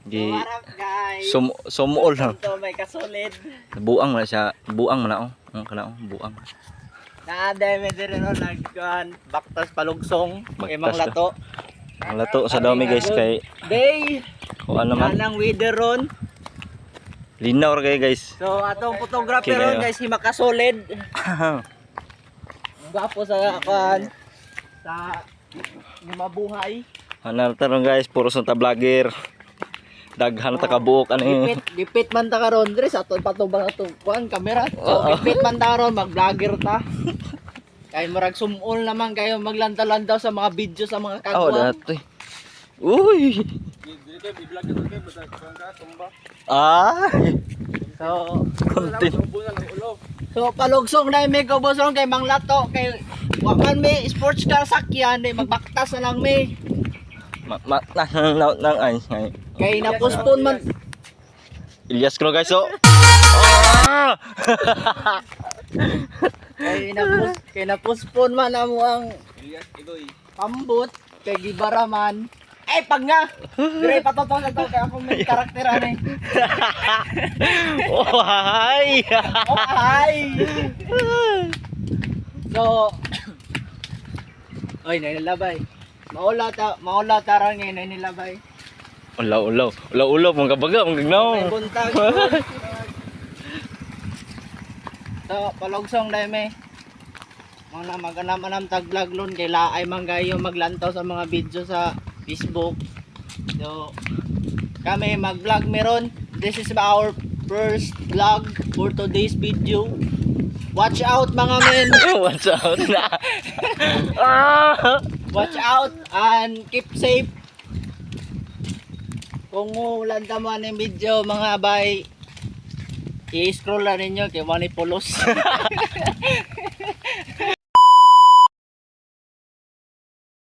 Di Warap guys. sumuol lang. Ito may kasulid. Buang man siya, buang man ako. Ang kana buang. Naaday may dire no nagkuhan baktas palugsong imong Baktas lato. Ang lato sa dami guys kay Day. kuan naman. Anang weather ron. Linaw ra kay guys. So atong photographer Okay, ron kayo. guys himakasolid. Gapo sa kuhan sa mabuhay. Hanap taron guys, puro sa vlogger. Daghan ta kabuok ani. Dipit man ta karon dire sa aton patubang ato kuan kamera. So dipit man ta karon mag-vlogger ta. Kay murag sumul naman kayo maglantaw-lantaw sa mga video sa mga Oh, kagwang. dati. Uy. Ah. So Content. So palugsong na may kubosong kay Mang Lato kay wa man may sports car sakyan di magbaktas na lang may Nang ay. kay napospon man Ilyas ko guys oh. Ah! kay napospon man amo ang pambot kay gibara man ay pag nga dire patotong sa to kay ako may karakter ani Oh, hi. oh ay so oy nailabay maula ta ra ngay nailabay Ulaw mong kabaga mong may gagnaw. buntag so palugsong dai may mga maganam-anam tag vlog lon kay laay man gayo maglantaw sa mga video sa Facebook. So kami mag-vlog meron. This is our first vlog for today's video. Watch out mga men. What's out na? Ah! Watch out and keep safe. Kung ulan naman yung video mga bay, i-scroll na ninyo kay Manny Pulos.